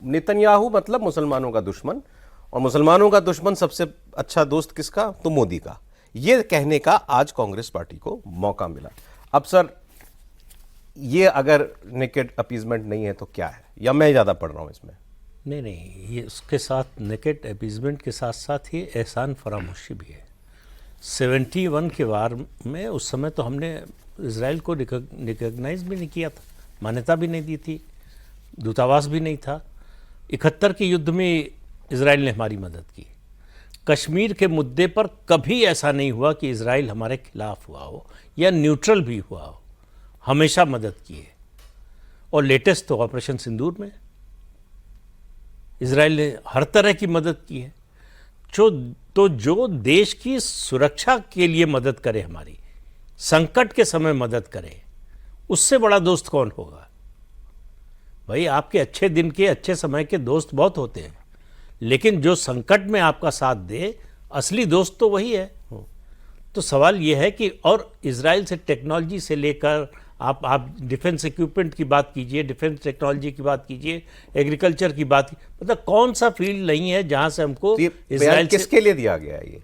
Netanyahu मतलब मुसलमानों का दुश्मन, और मुसलमानों का दुश्मन सबसे अच्छा दोस्त किसका? तो मोदी का। ये कहने का आज कांग्रेस पार्टी को मौका मिला। अब सर, ये अगर नेकेड अपीजमेंट नहीं है तो क्या है, या मैं ज़्यादा पढ़ रहा हूँ इसमें? नहीं, ये उसके साथ नेकेड अपीजमेंट के साथ साथ ही एहसान फरामोशी भी है। 71 के वार में उस समय तो हमने इजराइल को रिकॉग्नाइज भी नहीं किया था, मान्यता भी नहीं दी थी, दूतावास भी नहीं था। 71 के युद्ध में इजराइल ने हमारी मदद की। कश्मीर के मुद्दे पर कभी ऐसा नहीं हुआ कि इजराइल हमारे खिलाफ हुआ हो या न्यूट्रल भी हुआ हो, हमेशा मदद की है। और लेटेस्ट तो ऑपरेशन सिंदूर में इजराइल ने हर तरह की मदद की है। जो देश की सुरक्षा के लिए मदद करे, हमारी संकट के समय मदद करे, उससे बड़ा दोस्त कौन होगा? भाई, आपके अच्छे दिन के, अच्छे समय के दोस्त बहुत होते हैं, लेकिन जो संकट में आपका साथ दे, असली दोस्त तो वही है। तो सवाल यह है कि, और इजराइल से टेक्नोलॉजी से लेकर आप डिफेंस इक्विपमेंट की बात कीजिए, डिफेंस टेक्नोलॉजी की बात कीजिए, एग्रीकल्चर की बात, मतलब कौन सा फील्ड नहीं है जहां से हमको तो इजराइल किसके लिए दिया गया है? ये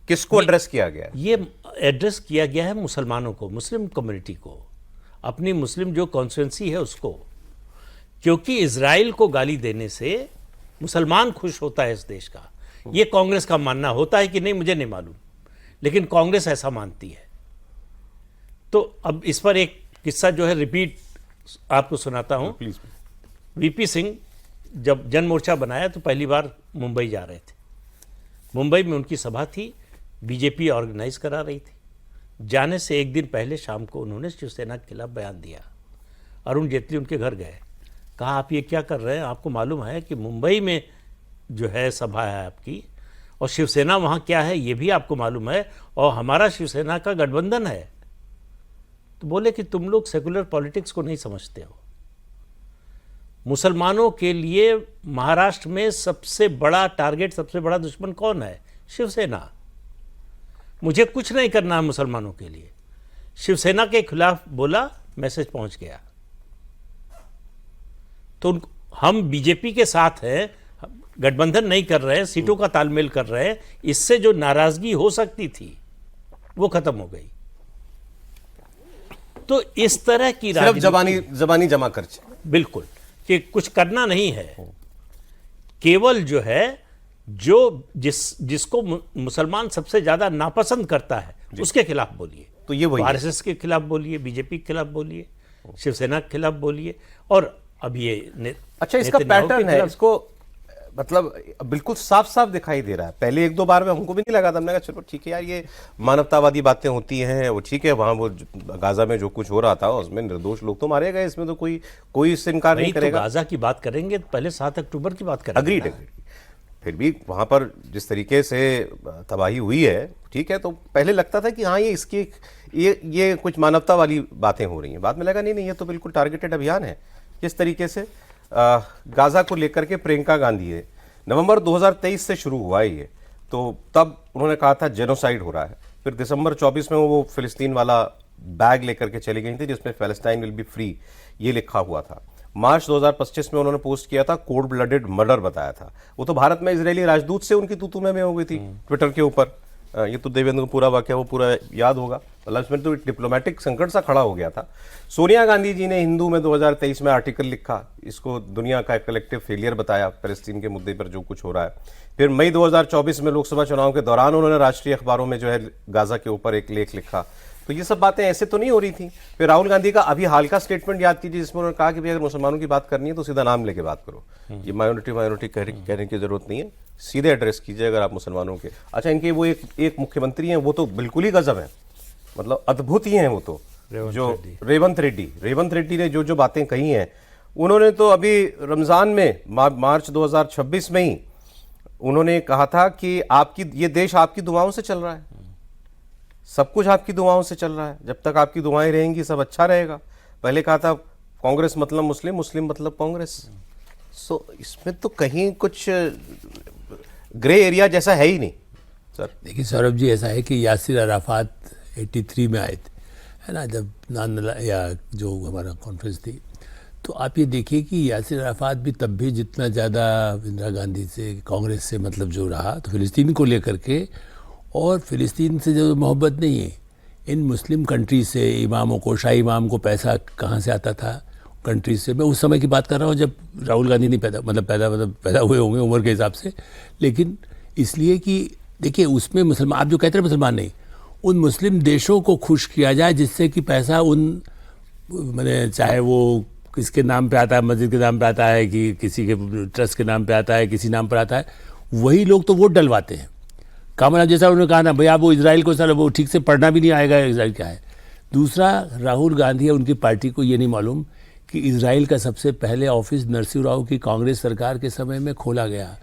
किसको एड्रेस किया गया है? ये एड्रेस किया गया है मुसलमानों को, मुस्लिम कम्युनिटी को, अपनी मुस्लिम जो कॉन्स्टिट्यूंसी है उसको। क्योंकि इजराइल को गाली देने से मुसलमान खुश होता है इस देश का। ये कांग्रेस का मानना होता है कि नहीं, मुझे नहीं मालूम, लेकिन कांग्रेस ऐसा मानती है। तो अब इस पर एक किस्सा जो है रिपीट आपको सुनाता हूं। वीपी सिंह जब जन मोर्चा बनाया तो पहली बार मुंबई जा रहे थे। मुंबई में उनकी सभा थी, बीजेपी ऑर्गेनाइज करा रही थी। जाने से एक दिन पहले शाम को उन्होंने शिवसेना के खिलाफ बयान दिया। अरुण जेटली उनके घर गए, कहा आप ये क्या कर रहे हैं? आपको मालूम है कि मुंबई में जो है सभा है आपकी, और शिवसेना वहाँ क्या है ये भी आपको मालूम है, और हमारा शिवसेना का गठबंधन है। तो बोले कि तुम लोग सेकुलर पॉलिटिक्स को नहीं समझते हो। मुसलमानों के लिए महाराष्ट्र में सबसे बड़ा टारगेट, सबसे बड़ा दुश्मन कौन है? शिवसेना। मुझे कुछ नहीं करना है मुसलमानों के लिए। शिवसेना के खिलाफ बोला, मैसेज पहुंच गया। तो हम बीजेपी के साथ हैं, गठबंधन नहीं कर रहे हैं, सीटों का तालमेल कर रहे हैं। इससे जो नाराजगी हो सकती थी वो खत्म हो गई। तो इस तरह की सिर्फ जबानी जमा खर्च, बिल्कुल, कि कुछ करना नहीं है। केवल जो है, जिसको मुसलमान सबसे ज्यादा नापसंद करता है उसके खिलाफ बोलिए। तो ये वही आरएसएस के खिलाफ बोलिए, बीजेपी के खिलाफ बोलिए, शिवसेना के खिलाफ बोलिए। और अब ये अच्छा, इसका पैटर्न है, इसको मतलब बिल्कुल साफ साफ दिखाई दे रहा है। पहले एक दो बार में हमको भी नहीं लगा था, हमने कहा चलो ठीक है यार, ये मानवतावादी बातें होती हैं, वो ठीक है। वहां वो गाजा में जो कुछ हो रहा था उसमें निर्दोष लोग तो मारे गए, इसमें तो कोई इससे इनकार नहीं करेगा। तो गाजा की बात करेंगे तो पहले 7 अक्टूबर की बात करेंगे। अग्रीड। फिर भी वहां पर जिस तरीके से तबाही हुई है, ठीक है, तो पहले लगता था कि हाँ ये कुछ मानवता वाली बातें हो रही हैं। बाद में लगा नहीं, ये तो बिल्कुल टारगेटेड अभियान है। किस तरीके से गाजा को लेकर के प्रियंका गांधी है, नवंबर 2023 से शुरू हुआ है ये, तो तब उन्होंने कहा था जेनोसाइड हो रहा है। फिर दिसंबर 24 में वो फिलिस्तीन वाला बैग लेकर के चली गई थी जिसमें पैलेस्टाइन विल बी फ्री ये लिखा हुआ था। मार्च 2025 में उन्होंने पोस्ट किया था, कोल्ड ब्लडेड मर्डर बताया था। वो तो भारत में इजरायली राजदूत से उनकी तू में हो गई थी ट्विटर के ऊपर। ये तो देवेंद्र को पूरा वाकया वो पूरा याद होगा। मतलब इसमें तो डिप्लोमेटिक संकट सा खड़ा हो गया था। सोनिया गांधी जी ने हिंदू में 2023 में आर्टिकल लिखा, इसको दुनिया का कलेक्टिव फेलियर बताया फिलिस्तीन के मुद्दे पर जो कुछ हो रहा है। फिर मई 2024 में लोकसभा चुनाव के दौरान उन्होंने राष्ट्रीय अखबारों में जो है गाजा के ऊपर एक लेख लिखा। तो ये सब बातें ऐसे तो नहीं हो रही थी। फिर राहुल गांधी का अभी हाल का स्टेटमेंट याद कीजिए जिसमें उन्होंने कहा कि भाई अगर मुसलमानों की बात करनी है तो सीधा नाम लेके बात करो, ये माइनॉरिटी कहने की जरूरत नहीं है, सीधे एड्रेस कीजिए अगर आप मुसलमानों के। अच्छा, इनके वो एक मुख्यमंत्री हैं, वो तो बिल्कुल ही गजब है, मतलब अद्भुत ही हैं वो तो, जो रेवंत रेड्डी ने जो बातें कही हैं, उन्होंने तो अभी रमजान में मार्च 2026 में ही उन्होंने कहा था कि ये देश आपकी दुआओं से चल रहा है, सब कुछ आपकी दुआओं से चल रहा है, जब तक आपकी दुआएं रहेंगी सब अच्छा रहेगा। पहले कहा था कांग्रेस मतलब मुस्लिम, मुस्लिम मतलब कांग्रेस। सो इसमें तो कहीं कुछ ग्रे एरिया जैसा है ही नहीं सर। देखिए सौरभ जी, ऐसा है कि यासिर अराफात 83 में आए थे, है ना, जब या जो हमारा कॉन्फ्रेंस थी, तो आप ये देखिए कि यासिर अराफात भी तब भी जितना ज़्यादा इंदिरा गांधी से, कांग्रेस से मतलब जो रहा, तो फ़िलिस्तीन को लेकर के, और फ़िलिस्तीन से जो मोहब्बत नहीं है, इन मुस्लिम कंट्री से इमामों को, शाही इमाम को पैसा कहाँ से आता था कंट्री से। मैं उस समय की बात कर रहा हूँ जब राहुल गांधी नहीं पैदा हुए होंगे उम्र के हिसाब से, लेकिन इसलिए कि देखिए उसमें मुसलमान, आप जो कहते हैं मुसलमान नहीं, उन मुस्लिम देशों को खुश किया जाए जिससे कि पैसा उन, मैंने चाहे वो किसके नाम पे आता है, मस्जिद के नाम पे आता है कि किसी के ट्रस्ट के नाम पे आता है, किसी नाम पर आता है, वही लोग तो वोट डलवाते हैं। कामना जैसा उन्होंने कहा ना भाई, आप वो इजराइल को सर वो ठीक से पढ़ना भी नहीं आएगा इजराइल क्या है। दूसरा, राहुल गांधी और उनकी पार्टी को ये नहीं मालूम कि इजराइल का सबसे पहले ऑफिस नरसिंह राव की कांग्रेस सरकार के समय में खोला गया।